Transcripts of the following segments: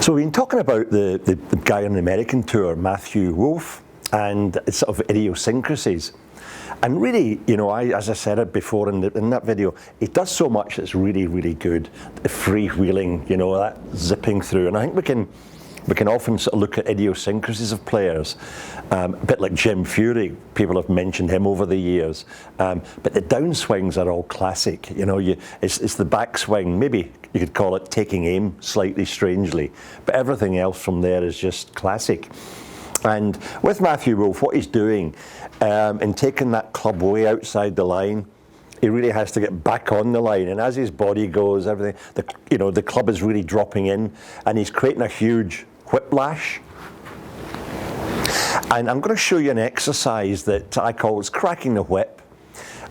So we've been talking about the guy on the American tour, Mathew Wolff, and its sort of idiosyncrasies. And really, you know, as I said it before in that video, he does so much that's really, really good. The freewheeling, you know, that zipping through. And I think we can often sort of look at idiosyncrasies of players, a bit like Jim Furyk. People have mentioned him over the years, but the downswings are all classic. You know, it's the backswing. Maybe you could call it taking aim slightly strangely, but everything else from there is just classic. And with Mathew Wolff, what he's doing in taking that club way outside the line, he really has to get back on the line, and as his body goes, everything, the club is really dropping in, and he's creating a huge whiplash. And I'm going to show you an exercise that I call cracking the whip,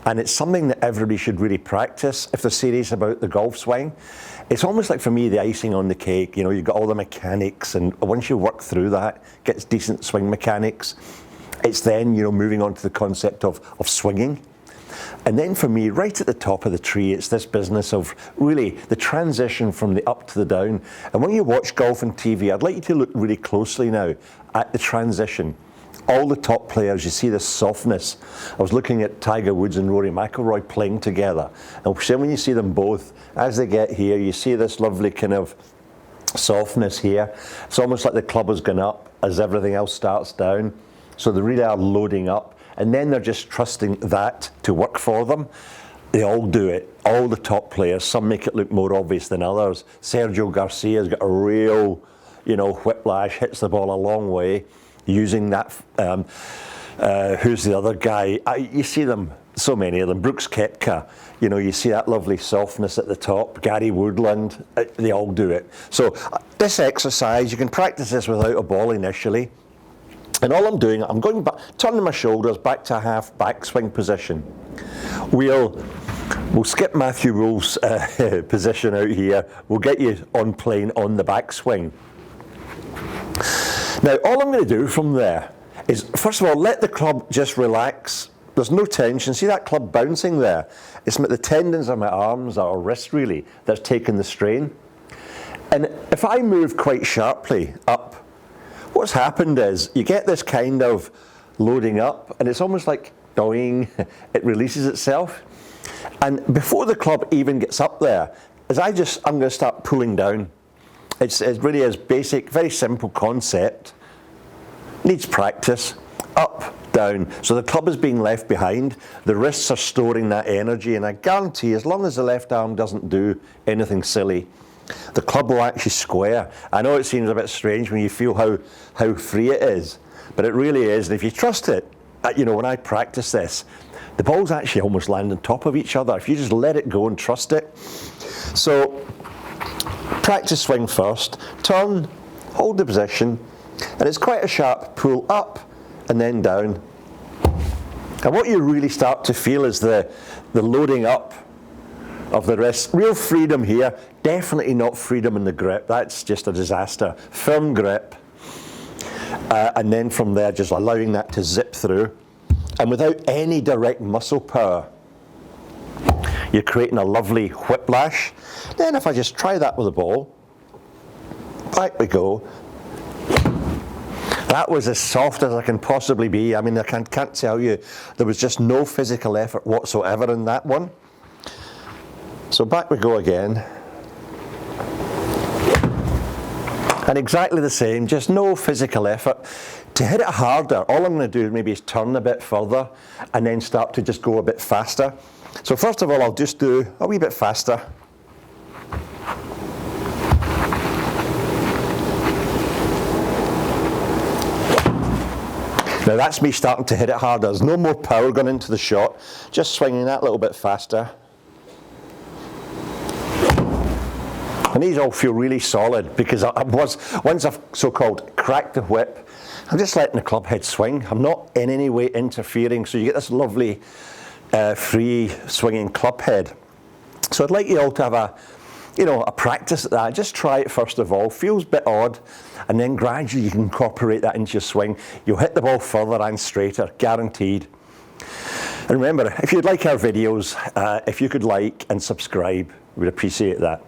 and it's something that everybody should really practice if they're serious about the golf swing. It's almost like, for me, the icing on the cake. You know, you've got all the mechanics, and once you work through that, get decent swing mechanics, it's then, you know, moving on to the concept of swinging. And then for me, right at the top of the tree, it's this business of really the transition from the up to the down. And when you watch golf on TV, I'd like you to look really closely now at the transition. All the top players, you see this softness. I was looking at Tiger Woods and Rory McIlroy playing together. And when you see them both, as they get here, you see this lovely kind of softness here. It's almost like the club has gone up as everything else starts down. So they really are loading up. And then they're just trusting that to work for them. They all do it, all the top players. Some make it look more obvious than others. Sergio Garcia's got a real, you know, whiplash, hits the ball a long way, using that. Who's the other guy? You see them, so many of them. Brooks Koepka, you know, you see that lovely softness at the top. Gary Woodland, they all do it. So this exercise, you can practice this without a ball initially. And all I'm doing, I'm going back, turning my shoulders back to a half backswing position. We'll skip Mathew Wolff's position out here. We'll get you on plane on the backswing. Now, all I'm going to do from there is, first of all, let the club just relax. There's no tension. See that club bouncing there? It's the tendons of my arms or wrist, really, that's taking the strain. And if I move quite sharply up, what's happened is you get this kind of loading up, and it's almost like doing, it releases itself. And before the club even gets up there, I'm going to start pulling down. It really is basic, very simple concept. Needs practice. Up, down. So the club is being left behind. The wrists are storing that energy, and I guarantee, as long as the left arm doesn't do anything silly, the club will actually square. I know it seems a bit strange when you feel how free it is, but it really is. And if you trust it, you know, when I practice this, the balls actually almost land on top of each other if you just let it go and trust it. So practice swing first, turn, hold the position, and it's quite a sharp pull up and then down. And what you really start to feel is the loading up of the wrist. Real freedom here, definitely not freedom in the grip. That's just a disaster. Firm grip, and then from there just allowing that to zip through. And without any direct muscle power, you're creating a lovely whiplash. Then if I just try that with a ball, back we go. That was as soft as I can possibly be. I mean, I can't tell you, there was just no physical effort whatsoever in that one. So back we go again. And exactly the same, just no physical effort. To hit it harder, all I'm going to do maybe is turn a bit further and then start to just go a bit faster. So first of all, I'll just do a wee bit faster. Now that's me starting to hit it harder. There's no more power going into the shot, just swinging that little bit faster. And these all feel really solid because once I've so-called cracked the whip, I'm just letting the club head swing. I'm not in any way interfering, so you get this lovely free swinging club head. So I'd like you all to have you know, a practice at that. Just try it first of all. Feels a bit odd, and then gradually you can incorporate that into your swing. You'll hit the ball further and straighter, guaranteed. And remember, if you'd like our videos, if you could like and subscribe, we'd appreciate that.